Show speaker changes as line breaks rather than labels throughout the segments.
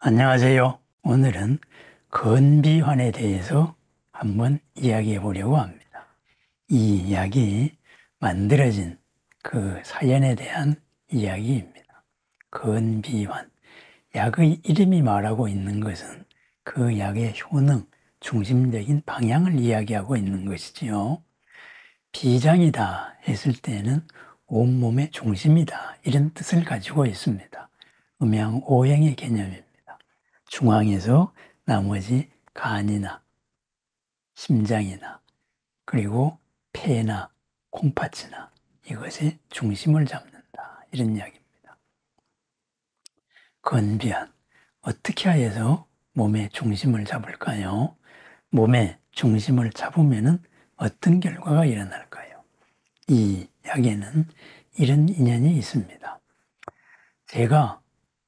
안녕하세요. 오늘은 건비환에 대해서 한번 이야기해 보려고 합니다. 이 이야기 만들어진 그 사연에 대한 이야기입니다. 건비환. 약의 이름이 말하고 있는 것은 그 약의 효능, 중심적인 방향을 이야기하고 있는 것이지요. 비장이다 했을 때는 온몸의 중심이다 이런 뜻을 가지고 있습니다. 음양오행의 개념입니다. 중앙에서 나머지 간이나 심장이나 그리고 폐나 콩팥이나 이것의 중심을 잡는다 이런 이야기입니다. 건비한 어떻게 하여서 몸의 중심을 잡을까요? 몸의 중심을 잡으면 어떤 결과가 일어날까요? 이 약에는 이런 인연이 있습니다. 제가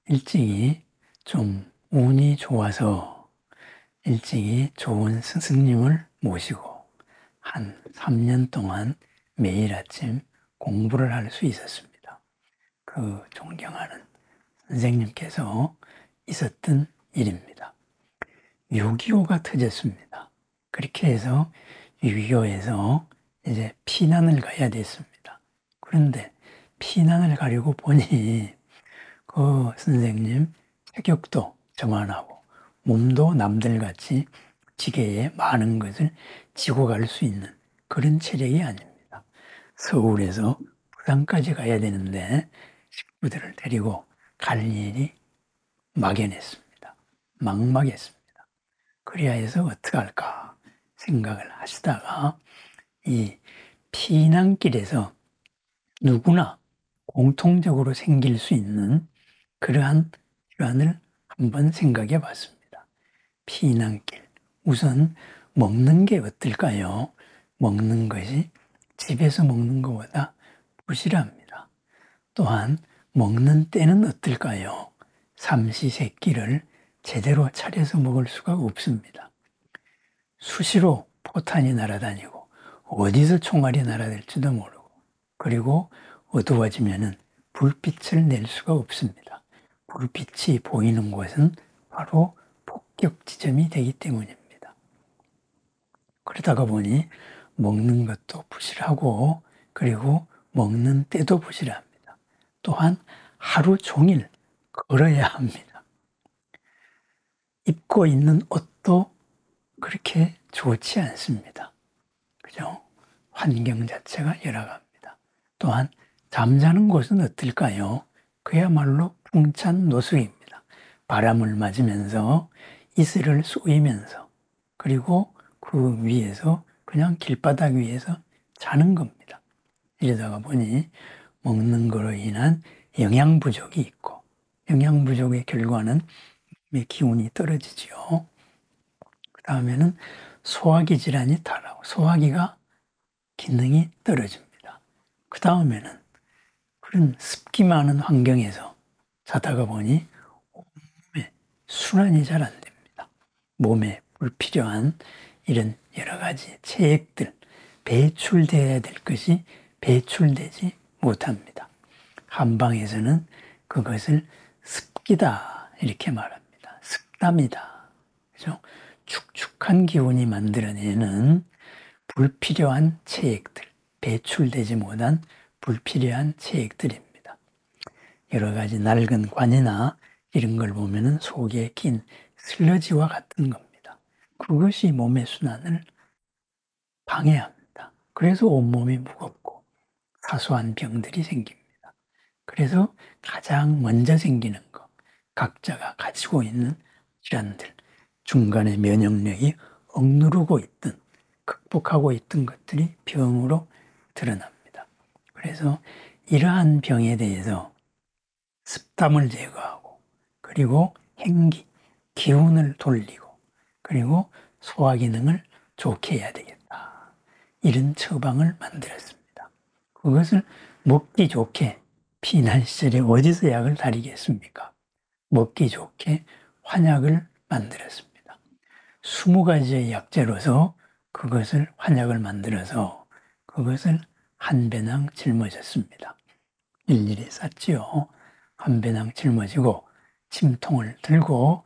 일찍이 좀 운이 좋아서 일찍이 좋은 스승님을 모시고 한 3년 동안 매일 아침 공부를 할 수 있었습니다. 그 존경하는 선생님께서 있었던 일입니다. 6.25가 터졌습니다. 그렇게 해서 6.25에서 이제 피난을 가야 됐습니다. 그런데 피난을 가려고 보니 그 선생님 체격도 저만하고 몸도 남들같이 지게에 많은 것을 지고 갈 수 있는 그런 체력이 아닙니다. 서울에서 부산까지 가야 되는데 식구들을 데리고 갈 일이 막연했습니다. 막막했습니다. 그래야 해서 어떻게 할까 생각을 하시다가 이 피난길에서 누구나 공통적으로 생길 수 있는 그러한 질환을 한번 생각해 봤습니다. 피난길. 우선 먹는 게 어떨까요? 먹는 것이 집에서 먹는 것보다 부실합니다. 또한 먹는 때는 어떨까요? 삼시세끼를 제대로 차려서 먹을 수가 없습니다. 수시로 포탄이 날아다니고 어디서 총알이 날아들지도 모르고 그리고 어두워지면은 불빛을 낼 수가 없습니다. 불빛이 보이는 곳은 바로 폭격 지점이 되기 때문입니다. 그러다가 보니 먹는 것도 부실하고 그리고 먹는 때도 부실합니다. 또한 하루 종일 걸어야 합니다. 입고 있는 옷도 그렇게 좋지 않습니다. 그죠? 환경 자체가 열악합니다. 또한 잠자는 곳은 어떨까요? 그야말로 풍찬 노숙입니다. 바람을 맞으면서 이슬을 쏘이면서 그리고 그 위에서 그냥 길바닥 위에서 자는 겁니다. 이러다가 보니 먹는 거로 인한 영양 부족이 있고 영양 부족의 결과는 기운이 떨어지지요. 그 다음에는 소화기 질환이 타라고 소화기가 기능이 떨어집니다. 그 다음에는 그런 습기 많은 환경에서 자다가 보니 몸에 순환이 잘 안 됩니다. 몸에 불필요한 이런 여러 가지 체액들 배출되어야 될 것이 배출되지 못합니다. 한방에서는 그것을 습기다 이렇게 말합니다. 습담이다. 그죠? 축축한 기운이 만들어내는 불필요한 체액들, 배출되지 못한 불필요한 체액들입니다. 여러 가지 낡은 관이나 이런 걸 보면은 속에 낀 슬러지와 같은 겁니다. 그것이 몸의 순환을 방해합니다. 그래서 온몸이 무겁고 사소한 병들이 생깁니다. 그래서 가장 먼저 생기는 것, 각자가 가지고 있는 질환들, 중간에 면역력이 억누르고 있던, 극복하고 있던 것들이 병으로 드러납니다. 그래서 이러한 병에 대해서 습담을 제거하고 그리고 행기, 기운을 돌리고 그리고 소화 기능을 좋게 해야 되겠다. 이런 처방을 만들었습니다. 그것을 먹기 좋게 피난 시절에 어디서 약을 다리겠습니까? 먹기 좋게 환약을 만들었습니다. 20가지의 약재로서 그것을 환약을 만들어서 그것을 한 배낭 짊어졌습니다. 일일이 쌌지요. 한 배낭 짊어지고 침통을 들고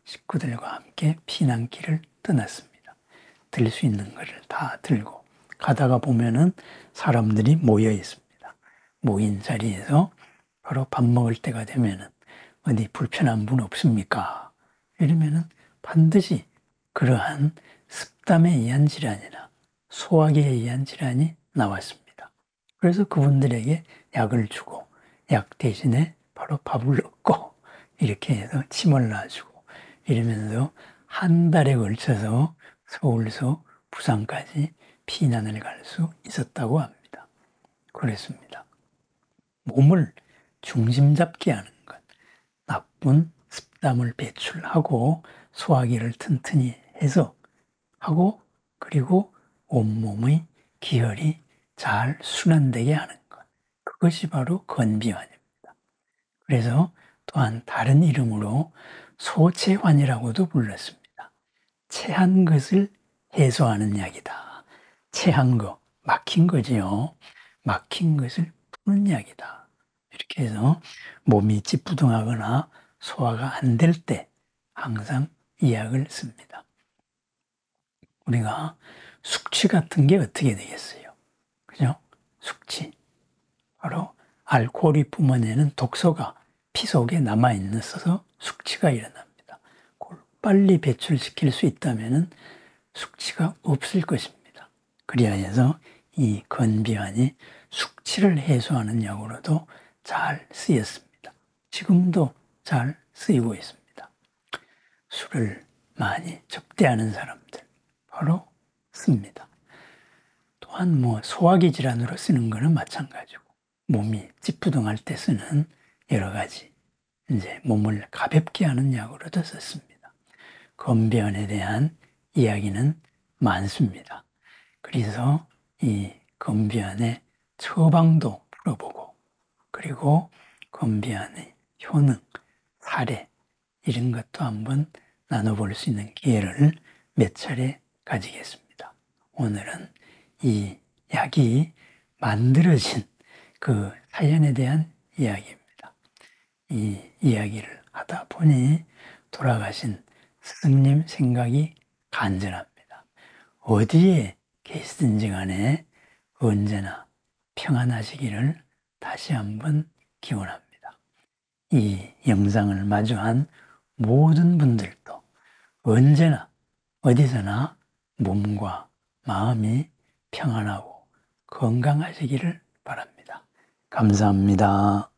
식구들과 함께 피난길을 떠났습니다. 들 수 있는 것을 다 들고 가다가 보면은 사람들이 모여 있습니다. 모인 자리에서 바로 밥 먹을 때가 되면은 어디 불편한 분 없습니까? 이러면은 반드시 그러한 습담에 의한 질환이나 소화기에 의한 질환이 나왔습니다. 그래서 그분들에게 약을 주고 약 대신에 바로 밥을 얻고 이렇게 해서 침을 놔주고 이러면서 한 달에 걸쳐서 서울서 부산까지 피난을 갈 수 있었다고 합니다. 그랬습니다. 몸을 중심 잡게 하는 것, 나쁜 습담을 배출하고 소화기를 튼튼히 해서 하고 그리고 온몸의 기혈이 잘 순환되게 하는 것. 그것이 바로 건비환입니다. 그래서 또한 다른 이름으로 소체환이라고도 불렀습니다. 체한 것을 해소하는 약이다. 체한 거, 막힌 거지요. 막힌 것을 푸는 약이다. 이렇게 해서 몸이 찌뿌둥하거나 소화가 안 될 때 항상 이 약을 씁니다. 우리가 숙취 같은 게 어떻게 되겠어요? 그죠? 숙취. 바로 알코올이 뿜어내는 독소가 피 속에 남아있어서 숙취가 일어납니다. 그걸 빨리 배출시킬 수 있다면 숙취가 없을 것입니다. 그리하여서 이 건비환이 숙취를 해소하는 약으로도 잘 쓰였습니다. 지금도 잘 쓰이고 있습니다. 술을 많이 접대하는 사람들 바로 씁니다. 또한 소화기 질환으로 쓰는 것은 마찬가지고 몸이 찌뿌둥할 때 쓰는 여러 가지 이제 몸을 가볍게 하는 약으로도 썼습니다. 건비환에 대한 이야기는 많습니다. 그래서 이 건비환의 처방도 풀어보고 그리고 건비환의 효능, 사례 이런 것도 한번 나눠볼 수 있는 기회를 몇 차례 가지겠습니다. 오늘은 이 약이 만들어진 그 사연에 대한 이야기입니다. 이 이야기를 하다 보니 돌아가신 스승님 생각이 간절합니다. 어디에 계시든지 간에 언제나 평안하시기를 다시 한번 기원합니다. 이 영상을 마주한 모든 분들도 언제나 어디서나 몸과 마음이 평안하고 건강하시기를 바랍니다. 감사합니다.